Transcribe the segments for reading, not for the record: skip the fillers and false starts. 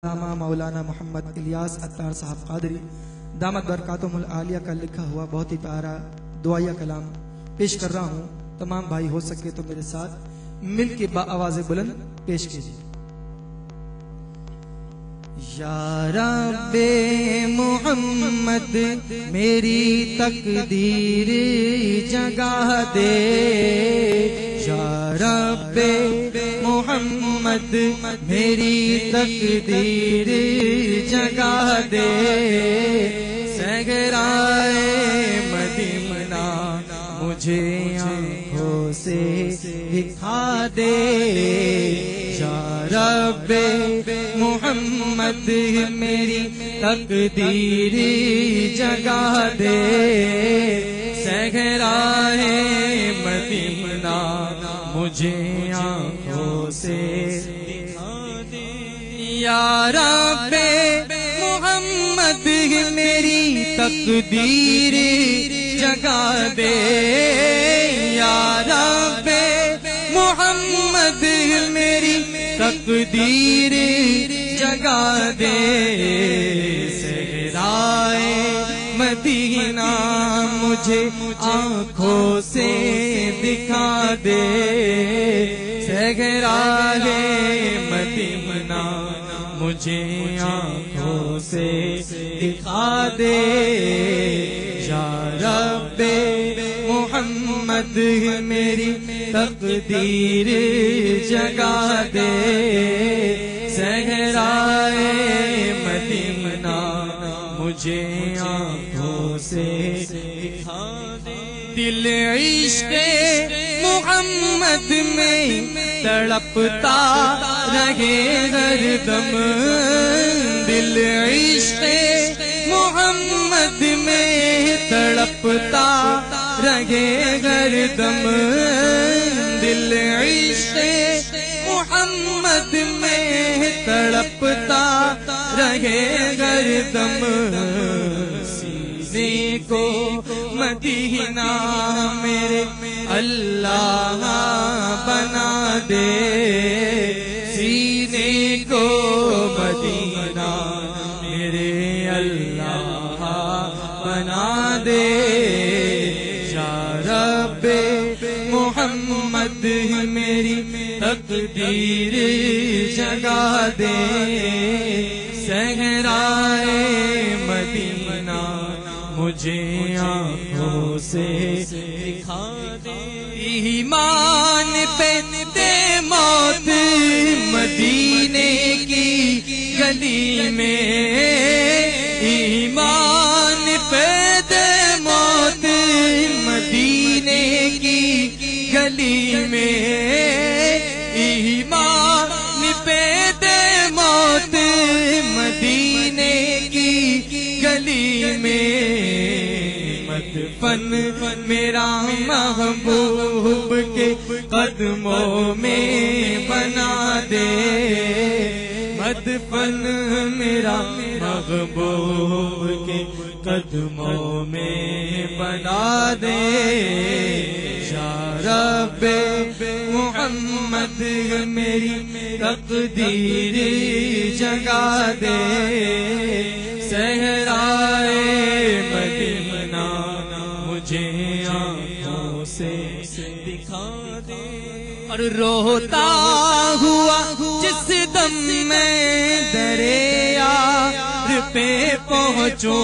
علامہ مولانا محمد الیاس عطار صاحب قادری دامت برکاتہم العالیہ کا لکھا ہوا بہت ہی پیارا دعائیہ کلام پیش کر رہا ہوں. تمام بھائی ہو سکے تو میرے ساتھ مل کے با آواز بلند پیش کیجیے. یا رب محمد میری تقدیر جگا دے، یا رب محمد میری تقدیر جگا دے، صحرائے مدینہ مجھے آنکھوں سے دکھا دے، یا رب محمد میری تقدیر جگا دے، صحرائے مدینہ مجھے آنکھوں سے دکھا دے. یا رب محمد میری تقدیر جگا دے، یا رب محمد میری تقدیر جگا دے، صحرائے مدینہ مجھے آنکھوں سے دکھا دے، صحرائے مدینہ مجھے آنکھوں سے دکھا دے، یا رب محمد میری تقدیر جگا دے، صحرائے مدینہ مجھے آنکھوں سے دکھا دے. دل عشق محمد میں تڑپتا رہے ہر دم، دل عشق محمد میں تڑپتا رہے ہر دم، دل عشق محمد میں تڑپتا رہے ہر دم، سینے کو مدینہ میرے اللہ بنا دے، سینے کو مدینہ میرے اللہ بنا دے، یا رب محمد میری تقدیر جگا دے، صحرائے مدینہ مجھے آنکھوں سے دکھا دے. ایمان پہ دے موت مدینے کی گلی میں، ایمان پہ دے موت مدینے کی گلی میں، ایمان پہ دے موت مدینے کی گلی میں، مدفن میرا محبوب کے قدموں میں بنا دے، مدفن میرا محبوب کے قدموں میں بنا دے، یا رب محمد میری تقدیر جگا دے، صحرائے مدینہ مجھے آنکھوں سے دکھا دے. اور روتا ہوا جس دم میں دریا پہ پہنچوں،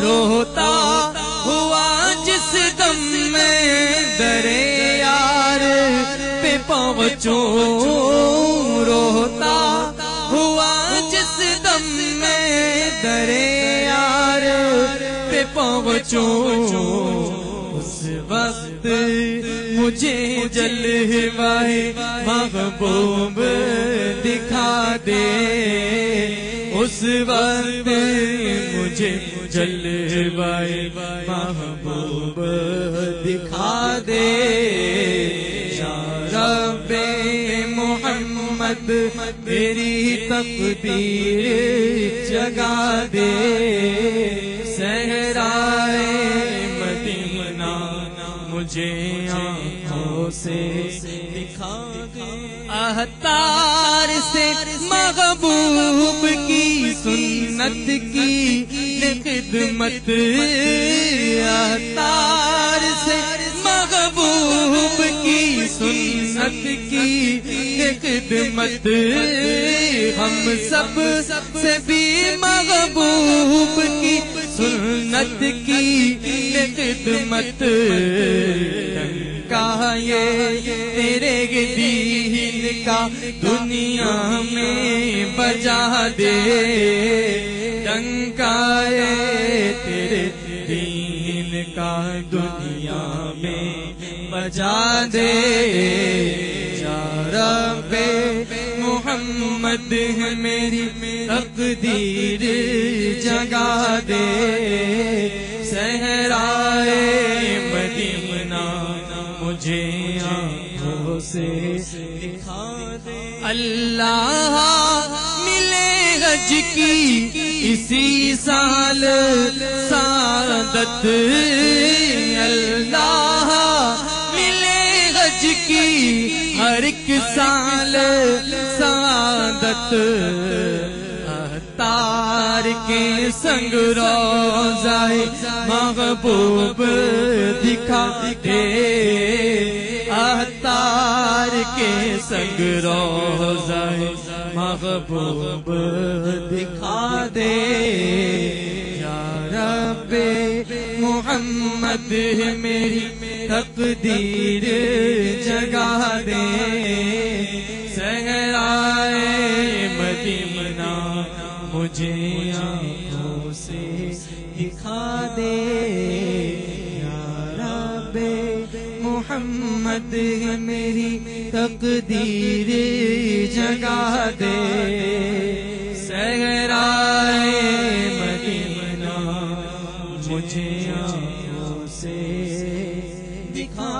روتا ہوا جس دم میں دریا پہ پہنچوں، روتا ہوا جس دم میں دریا پہ پہنچوں، اس وقت مجھے جلوہ محبوب دکھا دے، اس وقت مجھے جلوہ محبوب دکھا دے، یا رب محمد میری تقدیر جگا دے، صحرائے مدینہ مجھے آنکھوں سے دکھا دے. احتار سے محبوب کی سنت کی خدمت، احتار سے محبوب کی سنت کی خدمت، ہم سب سے بھی محبوب کی سنت کی خدمت، کہا یہ تیرے دین کا دنیا میں بجا دے، ڈنکا تیرے دین کا دنیا میں بجا دے، یا رب محمد ہے میری تقدیر جگا دے، صحرائے مدینہ مجھے آنکھوں سے دکھا دے، اللہ ملے حج کی اسی سال سعادت، اللہ ملے حج کی ہر ایک سال سعادت، احتار کے سنگ روضہ محبوب دکھا دے، احتار کے سنگ روضہ محبوب دکھا دے، یا رب محمد میری تقدیر جگا دے، صحرائے مدینہ مجھے آنکھوں سے دکھا دے، یا رب محمد میری تقدیر جگا دے، صحرائے مدینہ مجھے آنکھوں سے دکھا